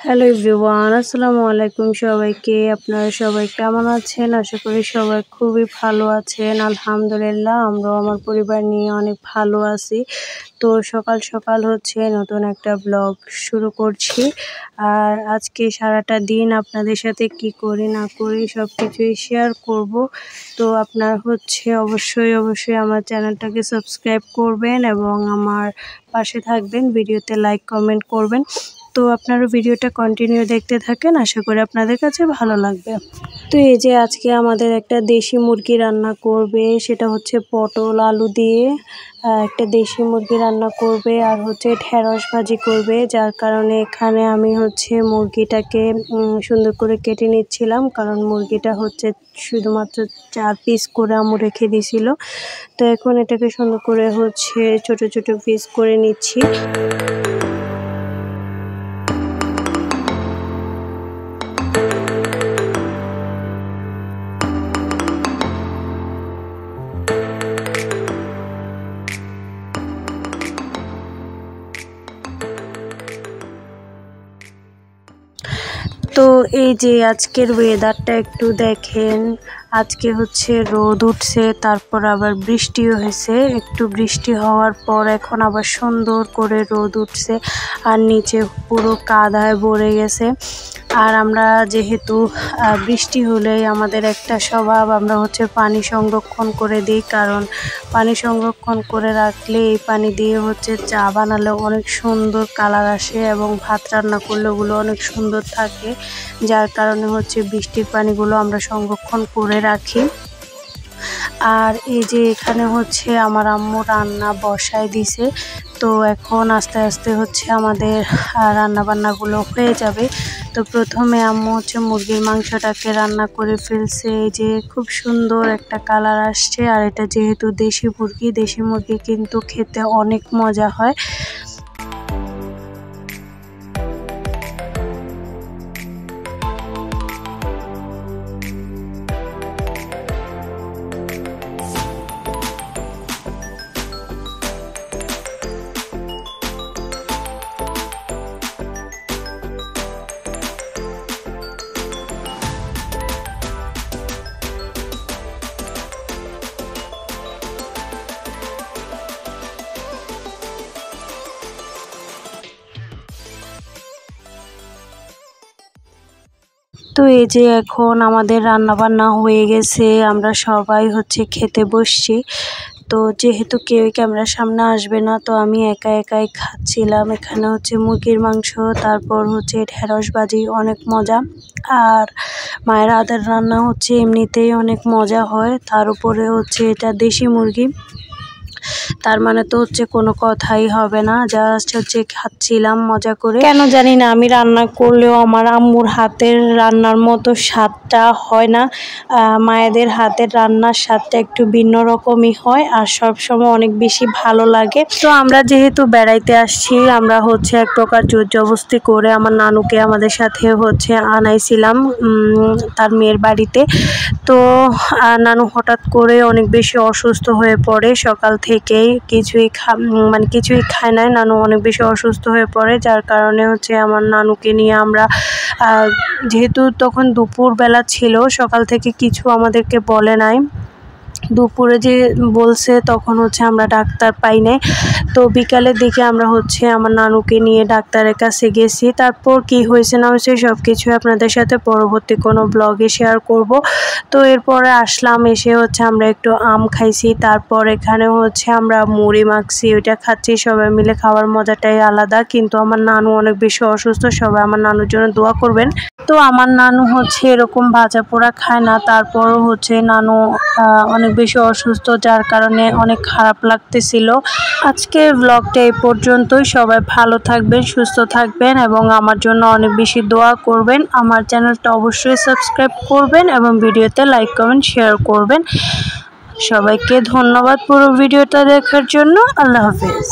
Hello everyone, আসসালামু আলাইকুম সবাইকে। আপনারা সবাই কেমন আছেন? আশা করি সবাই খুবই ভালো আছেন। আলহামদুলিল্লাহ, আমরাও আমার পরিবার নিয়ে অনেক ভালো আছি। তো সকাল সকাল নতুন একটা ব্লগ শুরু করছি। আর আজকে সারাটা দিন আপনাদের সাথে কি করি না করি সব কিছুই শেয়ার করব। তো আপনার অবশ্যই আমার চ্যানেলটাকে সাবস্ক্রাইব করবেন এবং আমার পাশে থাকবেন, ভিডিওতে লাইক কমেন্ট করবেন। তো আপনারা ভিডিওটা কন্টিনিউ দেখতে থাকেন, আশা করি আপনাদের কাছে ভালো লাগবে। তো এই যে আজকে আমাদের একটা দেশি মুরগি রান্না করবে, সেটা পটল আলু দিয়ে একটা দেশি মুরগি রান্না করবে আর ঢেঁড়স ভাজি করবে। যার কারণে এখানে আমি মুরগিটাকে সুন্দর করে কেটে নিচ্ছিলাম, কারণ মুরগিটা শুধুমাত্র 4 পিস করে আম্মু রেখে দিয়েছিল। তো এখন এটাকে সুন্দর করে ছোট ছোট পিস করে নিচ্ছি। তো এই যে আজকের ওয়েদারটা একটু দেখেন। আজকে রোদ উঠছে, তারপর আবার বৃষ্টিও হয়েছে। একটু বৃষ্টি হওয়ার পর এখন আবার সুন্দর করে রোদ উঠছে আর নিচে পুরো কাদায় ভরে গেছে। আর আমরা যেহেতু বৃষ্টি হলেই আমাদের একটা স্বভাব, আমরা পানি সংরক্ষণ করে দিই, কারণ পানি সংরক্ষণ করে রাখলে এই পানি দিয়ে চা বানালে অনেক সুন্দর কালার আসে এবং ভাত রান্না করলে ওগুলো অনেক সুন্দর থাকে। যার কারণে বৃষ্টির পানিগুলো আমরা সংরক্ষণ করে রাখি। আর এই যে এখানে আমার আম্মু রান্না বসায় দিছে। তো এখন আস্তে আস্তে আমাদের রান্না বান্নাগুলো হয়ে যাবে। তো প্রথমে আম্মু মুরগির মাংসটাকে রান্না করে ফেলছে। এই যে খুব সুন্দর একটা কালার আসছে। আর এটা যেহেতু দেশি মুরগি কিন্তু খেতে অনেক মজা হয়। তো এই যে এখন আমাদের রান্না বান্না হয়ে গেছে, আমরা সবাই খেতে বসছি। তো যেহেতু কেউ ক্যামেরার সামনে আসবে না, তো আমি একাই খাচ্ছিলাম। এখানে মুরগির মাংস, তারপর ঢেঁড়স ভাজি, অনেক মজা। আর মায়ের হাতের রান্না এমনিতেই অনেক মজা হয়, তার উপরে এটা দেশি মুরগি, তার মানে তো কোনো কথাই হবে না। জাস্ট খাচ্ছিলাম মজা করে। কেন জানি না, আমি রান্না করলেও আমার আম্মুর হাতের রান্নার মতো স্বাদটা হয় না। মায়েদের হাতের রান্নার স্বাদটা একটু ভিন্ন রকমই হয় আর সব সময় অনেক বেশি ভালো লাগে। তো আমরা যেহেতু বেড়াইতে আসছি, আমরা এক প্রকার জোর জবরদস্তি করে আমার নানুকে আমাদের সাথে আনাইছিলাম তার মেয়ের বাড়িতে। তো নানু হঠাৎ করে অনেক বেশি অসুস্থ হয়ে পড়ে। সকাল থেকেই কিছুই খায় নাই, নানু অনেক বেশি অসুস্থ হয়ে পড়ে। যার কারণে আমার নানুকে নিয়ে আমরা, যেহেতু তখন দুপুরবেলা ছিল, সকাল থেকে কিছু আমাদেরকে বলে নাই। দুপুরে যে বলছে তখন আমরা ডাক্তার পাই নাই। তো বিকালের দিকে আমরা আমার নানুকে নিয়ে ডাক্তারের কাছে গেছি। তারপর কি হয়েছে না হয়েছে সব কিছু আপনাদের সাথে পরবর্তী কোনো ব্লগে শেয়ার করব। তো এরপরে আসলাম, এসে আমরা একটু আম খাইছি। তারপর এখানে আমরা মুড়ি মাখছি, ওইটা খাচ্ছি। সবাই মিলে খাওয়ার মজাটাই আলাদা। কিন্তু আমার নানু অনেক বেশি অসুস্থ, সবাই আমার নানুর জন্য দোয়া করবেন। তো আমার নানু এরকম ভাজা পোড়া খায় না, তারপরও নানু অনেক বেশি অসুস্থ, যার কারণে অনেক খারাপ লাগতেছিল। আজকের ব্লগটা এই পর্যন্তই। সবাই ভালো থাকবেন, সুস্থ থাকবেন এবং আমার জন্য অনেক বেশি দোয়া করবেন। আমার চ্যানেলটা অবশ্যই সাবস্ক্রাইব করবেন এবং ভিডিওতে লাইক কমেন্ট শেয়ার করবেন। সবাইকে ধন্যবাদ পুরো ভিডিওটা দেখার জন্য। আল্লাহ হাফেজ।